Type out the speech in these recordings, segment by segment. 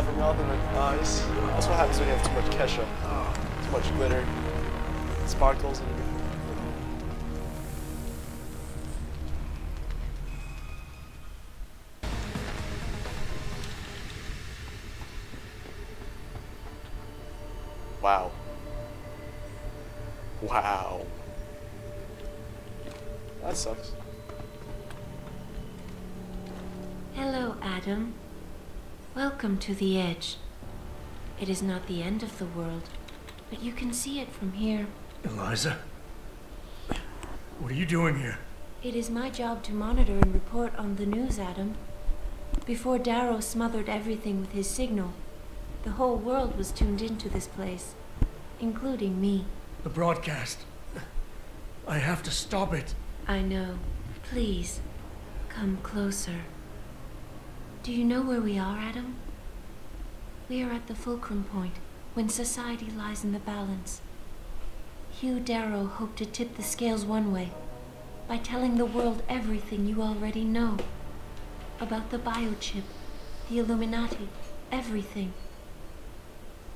covering all the eyes. That's what happens when you have too much Kesha. Too much glitter. Sparkles and everything. Wow. Wow. That sucks. Hello, Adam. Welcome to the Edge. It is not the end of the world, but you can see it from here. Eliza? What are you doing here? It is my job to monitor and report on the news, Adam. Before Darrow smothered everything with his signal, the whole world was tuned into this place, including me. The broadcast. I have to stop it. I know. Please, come closer. Do you know where we are, Adam? We are at the fulcrum point, when society lies in the balance. Hugh Darrow hoped to tip the scales one way, by telling the world everything you already know. About the biochip, the Illuminati, everything.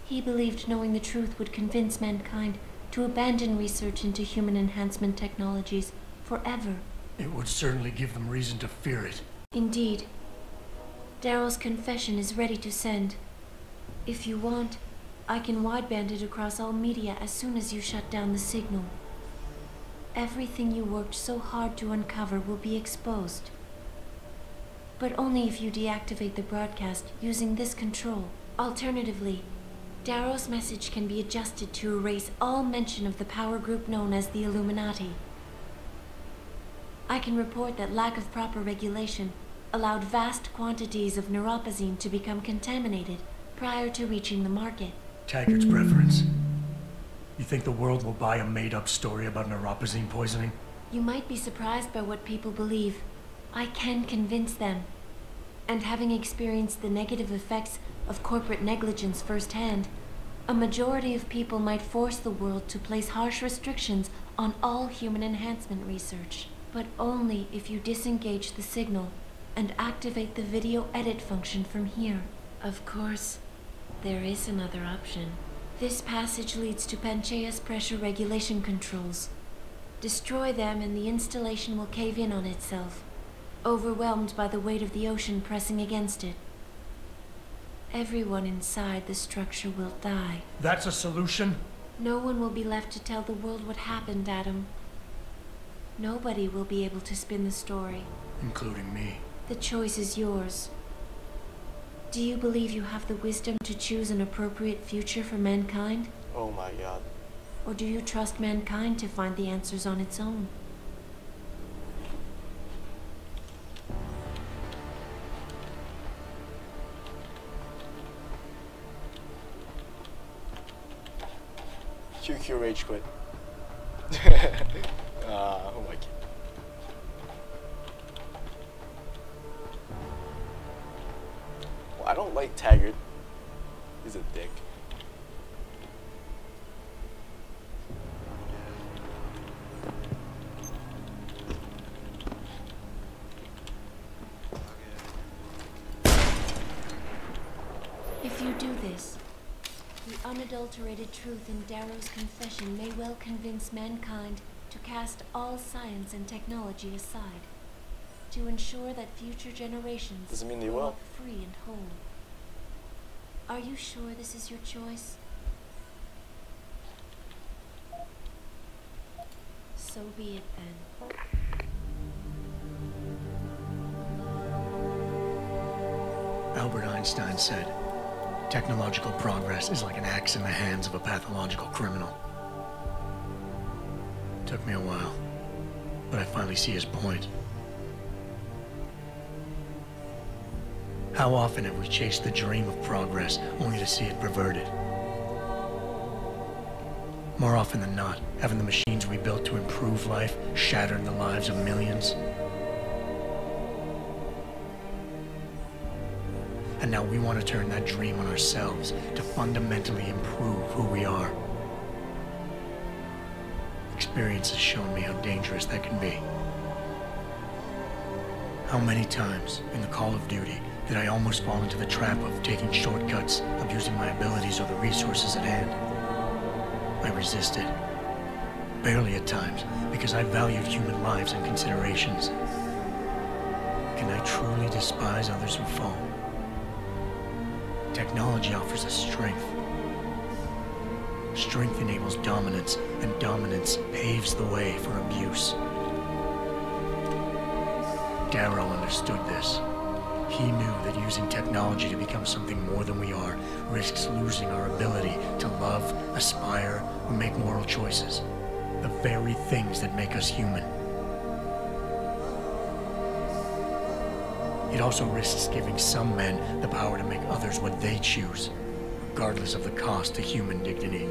He believed knowing the truth would convince mankind to abandon research into human enhancement technologies forever. It would certainly give them reason to fear it. Indeed. Darrow's confession is ready to send. If you want, I can wideband it across all media as soon as you shut down the signal. Everything you worked so hard to uncover will be exposed. But only if you deactivate the broadcast using this control. Alternatively, Darrow's message can be adjusted to erase all mention of the power group known as the Illuminati. I can report that lack of proper regulation allowed vast quantities of neuropozyne to become contaminated prior to reaching the market. Taggart's preference. You think the world will buy a made-up story about neuropozyne poisoning? You might be surprised by what people believe. I can convince them. And having experienced the negative effects of corporate negligence firsthand, a majority of people might force the world to place harsh restrictions on all human enhancement research. But only if you disengage the signal and activate the video edit function from here. Of course, there is another option. This passage leads to Panchaea's pressure regulation controls. Destroy them and the installation will cave in on itself, overwhelmed by the weight of the ocean pressing against it. Everyone inside the structure will die. That's a solution? No one will be left to tell the world what happened, Adam. Nobody will be able to spin the story. Including me. The choice is yours. Do you believe you have the wisdom to choose an appropriate future for mankind? Oh my god. Or do you trust mankind to find the answers on its own? QQ rage quit. Oh my god. Well, I don't like Taggart. He's a dick. If you do this, the unadulterated truth in Darrow's confession may well convince mankind to cast all science and technology aside, to ensure that future generations Doesn't mean they grow will. up free and whole. Are you sure this is your choice? So be it then. Albert Einstein said, technological progress is like an axe in the hands of a pathological criminal. Took me a while, but I finally see his point. How often have we chased the dream of progress only to see it perverted? More often than not, haven't the machines we built to improve life shattered the lives of millions? And now we want to turn that dream on ourselves to fundamentally improve who we are. Experience has shown me how dangerous that can be. How many times in the call of duty Did I almost fall into the trap of taking shortcuts, abusing my abilities or the resources at hand? I resisted. Barely at times, because I valued human lives and considerations. Can I truly despise others who fall? Technology offers us strength. Strength enables dominance, and dominance paves the way for abuse. Darrow understood this. He knew that using technology to become something more than we are risks losing our ability to love, aspire, or make moral choices. The very things that make us human. It also risks giving some men the power to make others what they choose, regardless of the cost to human dignity.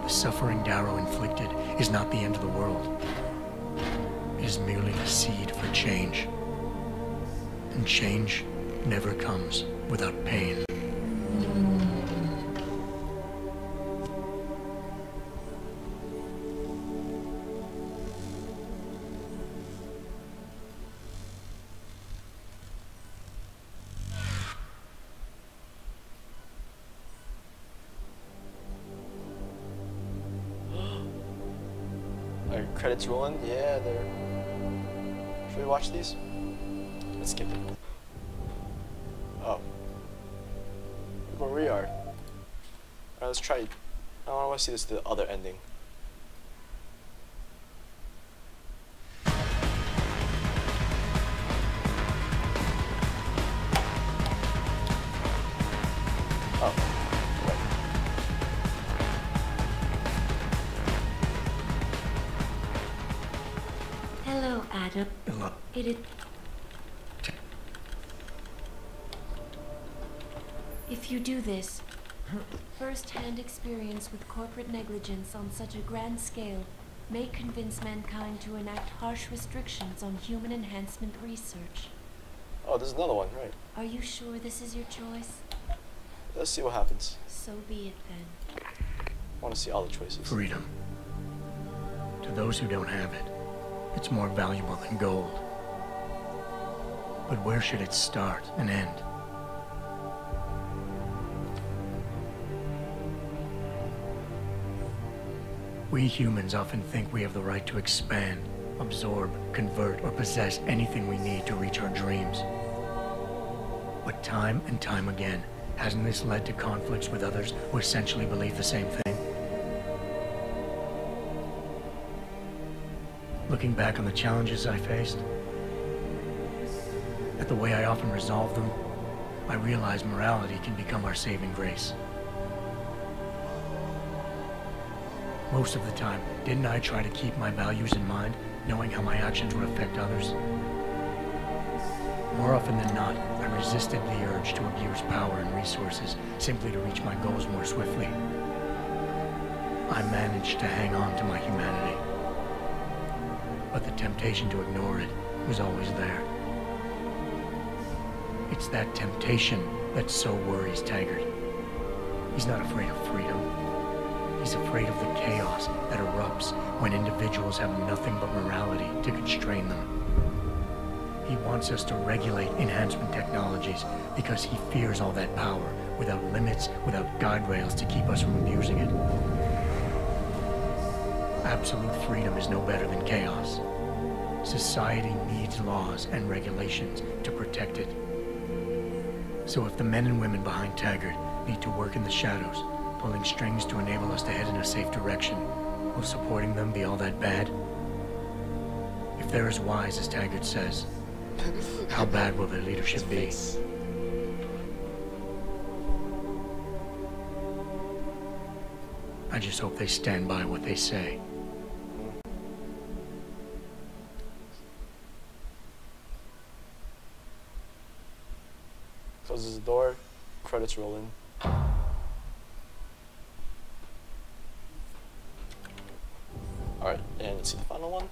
The suffering Darrow inflicted is not the end of the world. It is merely the seed for change. And change never comes without pain. Are credits rolling? Yeah, they're... Should we watch these? Let's skip it. Oh. Look where we are. Alright, let's try... I want to see this, the other ending. Oh. Right. Hello, Adam. Hello. If you do this, first-hand experience with corporate negligence on such a grand scale may convince mankind to enact harsh restrictions on human enhancement research. Oh, there's another one, right. Are you sure this is your choice? Let's see what happens. So be it then. I want to see all the choices. Freedom. To those who don't have it, it's more valuable than gold. But where should it start and end? We humans often think we have the right to expand, absorb, convert, or possess anything we need to reach our dreams. But time and time again, hasn't this led to conflicts with others who essentially believe the same thing? Looking back on the challenges I faced, at the way I often resolve them, I realize morality can become our saving grace. Most of the time, didn't I try to keep my values in mind, knowing how my actions would affect others? More often than not, I resisted the urge to abuse power and resources simply to reach my goals more swiftly. I managed to hang on to my humanity. But the temptation to ignore it was always there. It's that temptation that so worries Taggart. He's not afraid of freedom. He's afraid of the chaos that erupts when individuals have nothing but morality to constrain them. He wants us to regulate enhancement technologies because he fears all that power, without limits, without guide rails to keep us from abusing it. Absolute freedom is no better than chaos. Society needs laws and regulations to protect it. So if the men and women behind Taggart need to work in the shadows, pulling strings to enable us to head in a safe direction, will supporting them be all that bad? If they're as wise as Taggart says, how bad will their leadership be? I just hope they stand by what they say. Closes the door, credits roll in. Alright, and let's see the final one.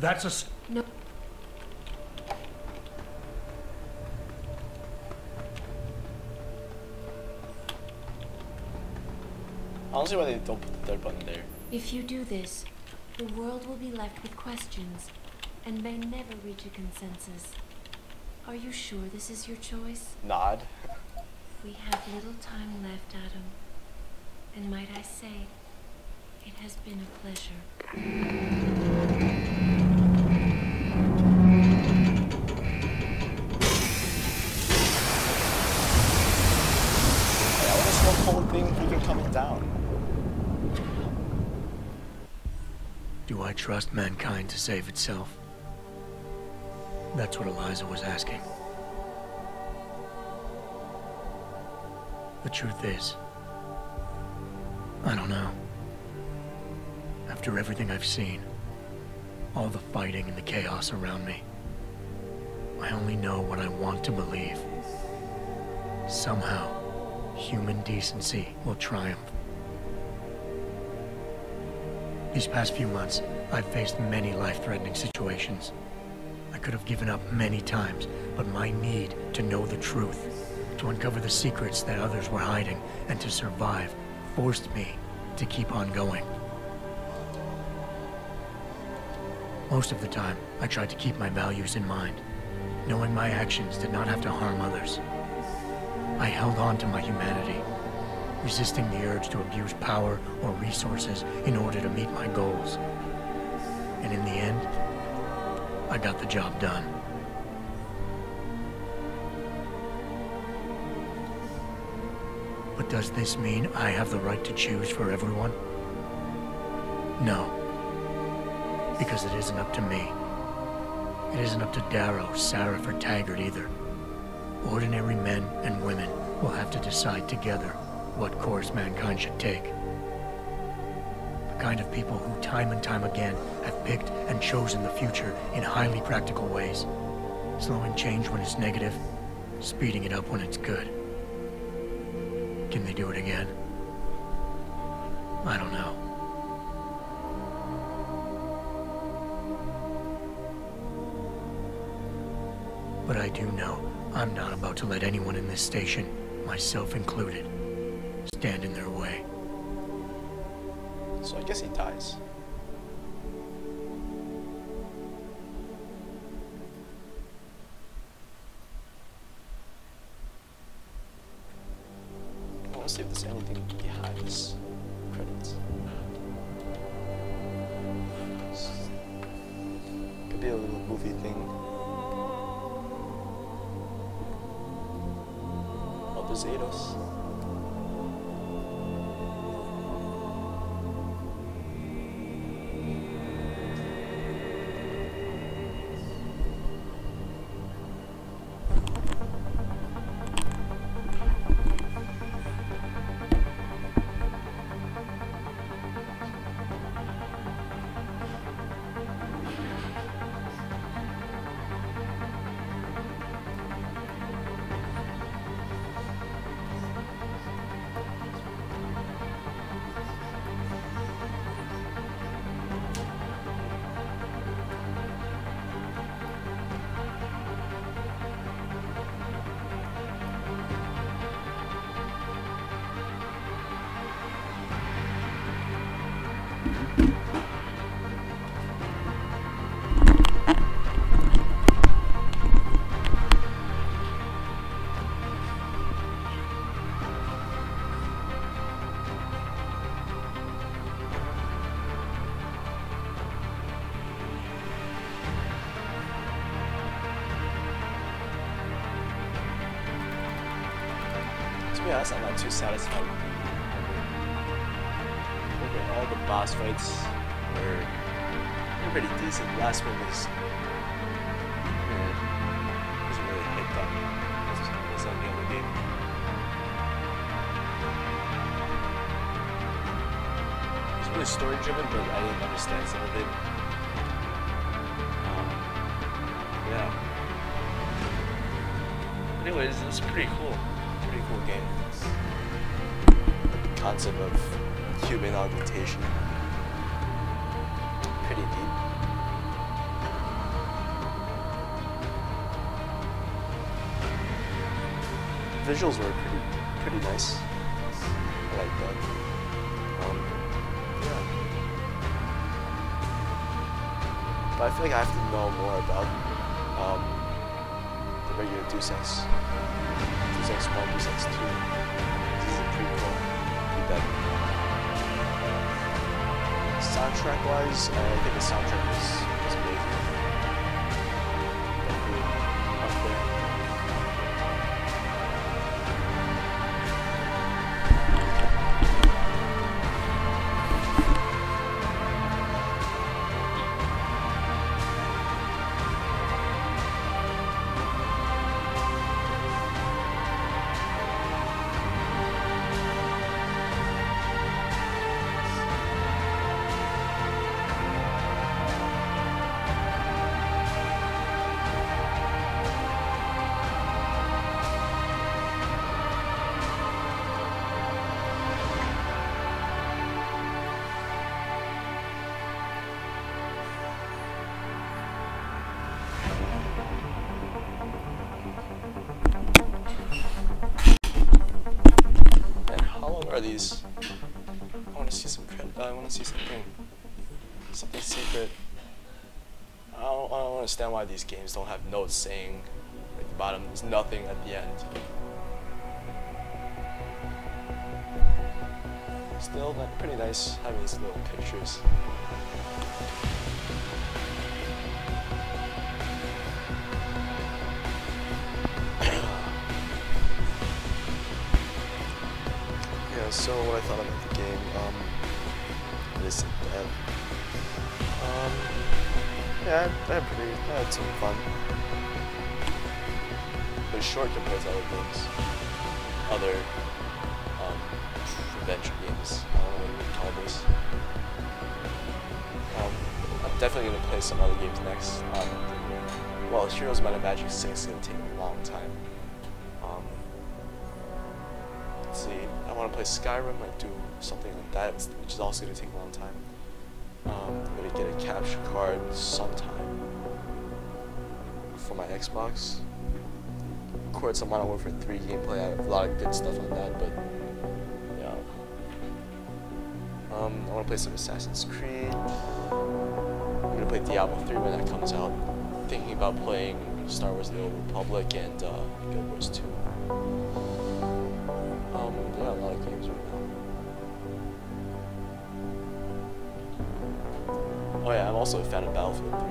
That's a... No. I don't see why they don't put the third button there. If you do this, the world will be left with questions and may never reach a consensus. Are you sure this is your choice? Nod. We have little time left, Adam. And might I say, it has been a pleasure. Yeah, what is the whole thing freaking coming down? Do I trust mankind to save itself? That's what Eliza was asking. The truth is, I don't know. After everything I've seen, all the fighting and the chaos around me, I only know what I want to believe. Somehow, human decency will triumph. These past few months, I've faced many life-threatening situations. I could have given up many times, but my need to know the truth, to uncover the secrets that others were hiding, and to survive, forced me to keep on going. Most of the time, I tried to keep my values in mind, knowing my actions did not have to harm others. I held on to my humanity, resisting the urge to abuse power or resources in order to meet my goals. And in the end, I got the job done. But does this mean I have the right to choose for everyone? No. Because it isn't up to me. It isn't up to Darrow, Sarif, or Taggart either. Ordinary men and women will have to decide together what course mankind should take. The kind of people who time and time again have picked and chosen the future in highly practical ways, slowing change when it's negative, speeding it up when it's good. Can they do it again? I don't know. But I do know I'm not about to let anyone in this station, myself included, stand in their way. So I guess he dies. I want to see if there's anything behind this credits. Could be a little movie thing. Oh, there's Eidos. To be honest, I'm not too satisfied. Okay, all the boss fights were pretty decent. Last one was wasn't really hyped up as on the other game. It was really story driven, but I didn't understand some of it. Yeah. Anyways, it was pretty cool. Pretty cool game. The concept of human augmentation. Pretty deep. visuals were pretty nice. I like that. Yeah. But I feel like I have to know more about the regular Deus Ex. Deus Ex 1, Deus Ex 2. This is a prequel. Pretty dead. Soundtrack wise, I think the soundtrack was amazing. Definitely up there. Are these? I want to see some credit. I want to see something secret. I don't understand why these games don't have notes saying at the bottom there's nothing at the end. Still, pretty nice having these little pictures. So what I thought about the game, it isn't bad. Yeah, I had some fun. It was short compared to other games, other adventure games. I don't know what you would call this. I'm definitely gonna play some other games next. Well, Heroes Might and Magic 6 is gonna take a long time. Let's see. I want to play Skyrim, might do something like that, which is also going to take a long time. I'm going to get a capture card sometime for my Xbox. Record some Modern Warfare 3 gameplay. I have a lot of good stuff on that, but yeah. I want to play some Assassin's Creed. I'm going to play Diablo 3 when that comes out. Thinking about playing Star Wars: The Old Republic and Guild Wars 2. Yeah, a lot of games right now. Oh yeah, I'm also a fan of Battlefield 3.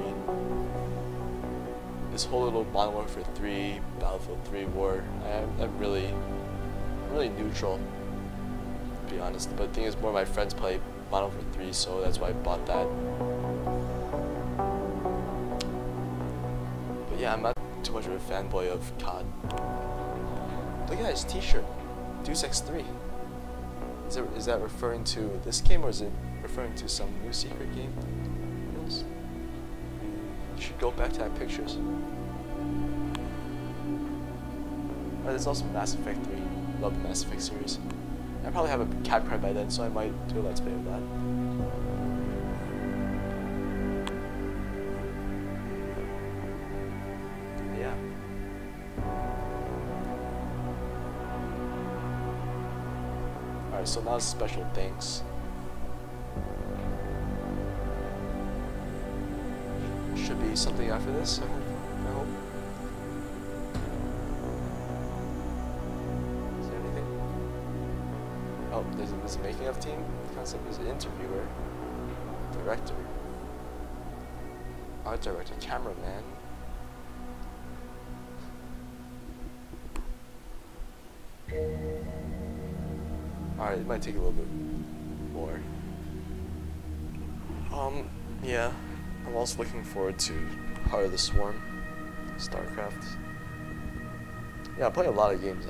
This whole little Modern Warfare 3, Battlefield 3 war, I'm really neutral, to be honest. But the thing is, more of my friends play Modern Warfare 3, so that's why I bought that. But yeah, I'm not too much of a fanboy of COD. Look at his t-shirt. Deus Ex 3. Is that referring to this game, or is it referring to some new secret game? Who knows? You should go back to that pictures. There's also Mass Effect 3. Love the Mass Effect series. I probably have a cap card by then, so I might do a let's play of that. Yeah. Alright, so now special things. Should be something after this, I hope. Is there anything? Oh, there's a making of team concept. There's an interviewer, director, art director, cameraman. Alright, it might take a little bit more. Yeah. I'm also looking forward to Heart of the Swarm, StarCraft. Yeah, I play a lot of games.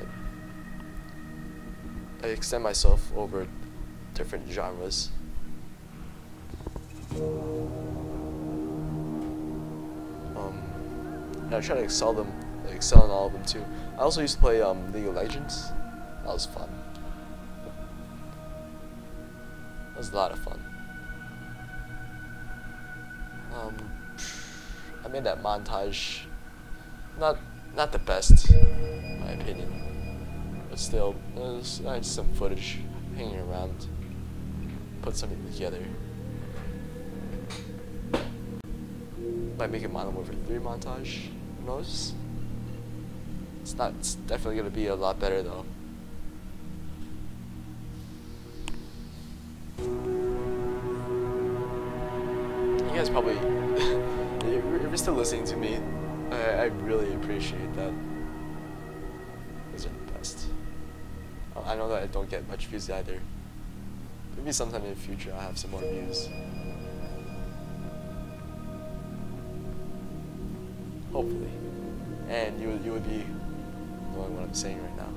I extend myself over different genres. And I try to excel in all of them too. I also used to play League of Legends. That was fun. That was a lot of fun. I made that montage not the best, in my opinion. but still, there's just some footage hanging around. Put something together. Might make a Modern Warfare 3 montage. Who knows? It's not. It's definitely gonna be a lot better though. You guys probably, if you're still listening to me, I really appreciate that. These are the best. I know that I don't get much views either. Maybe sometime in the future I'll have some more views. Hopefully. And you would be knowing what I'm saying right now.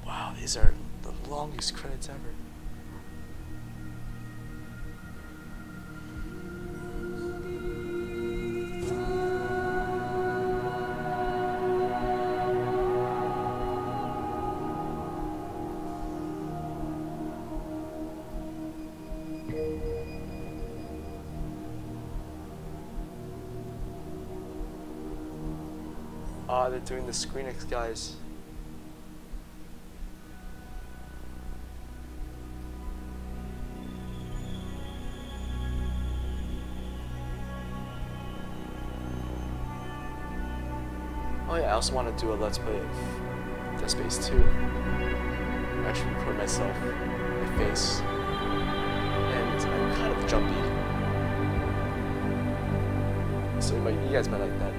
Wow, these are the longest credits ever. Ah, they're doing the ScreenX guys. Oh yeah, I also want to do a Let's Play of Dead Space 2. Actually record myself, my face, and I'm kind of jumpy. So you guys might like that.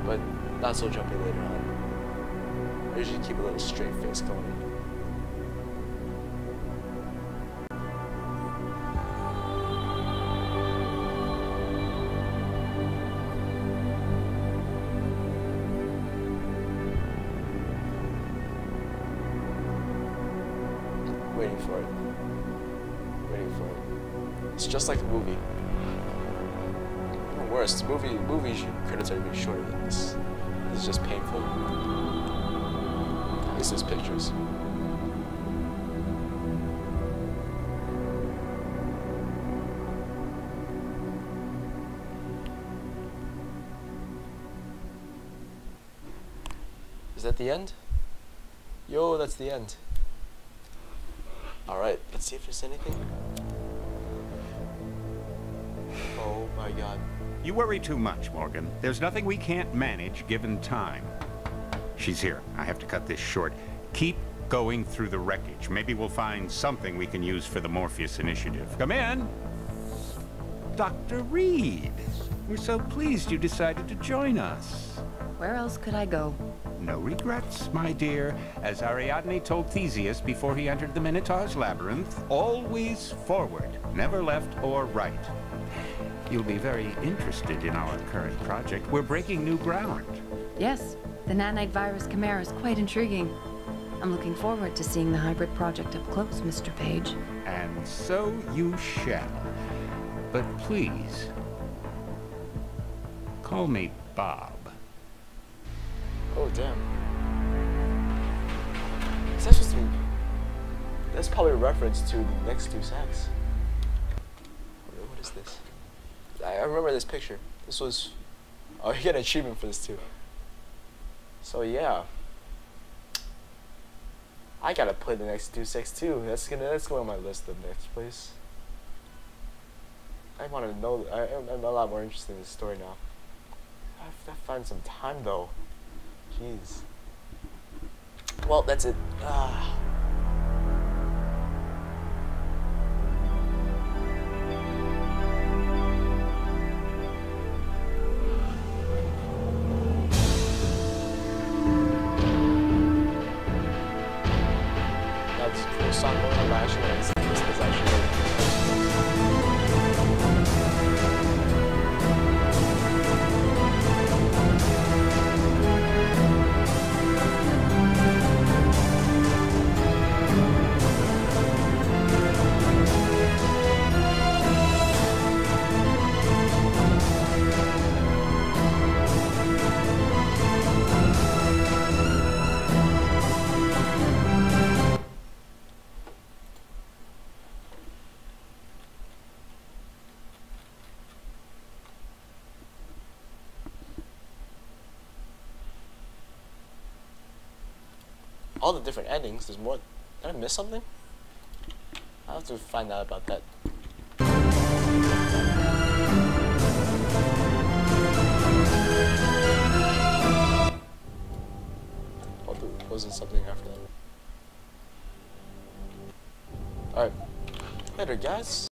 But not so jumpy later on. I usually keep a little straight face going. Waiting for it. Waiting for it. It's just like a movie. Even worse, movie credits are even shorter than this. This is just painful. This is pictures. Is that the end? Yo, that's the end. Alright, let's see if there's anything. Oh my god. You worry too much, Morgan. There's nothing we can't manage given time. She's here. I have to cut this short. Keep going through the wreckage. Maybe we'll find something we can use for the Morpheus initiative. Come in. Dr. Reed. We're so pleased you decided to join us. Where else could I go? No regrets, my dear. As Ariadne told Theseus before he entered the Minotaur's labyrinth, always forward, never left or right. You'll be very interested in our current project. We're breaking new ground. Yes, the nanite virus chimera is quite intriguing. I'm looking forward to seeing the hybrid project up close, Mr. Page. And so you shall. But please, call me Bob. Oh damn. Is that supposed to be... That's probably a reference to the next two sacks. What is this? I remember this picture. This was... Oh, you get an achievement for this too. So yeah. I gotta play the next two sacks too. That's go on my list of next place. I wanna know... I'm a lot more interested in the story now. I have to find some time though. Jeez. Well, that's it. That's a cool song going on last year. This is actually... all the different endings. There's more. Did I miss something? I'll have to find out about that. Oh, there wasn't something after that. Alright. Later, guys.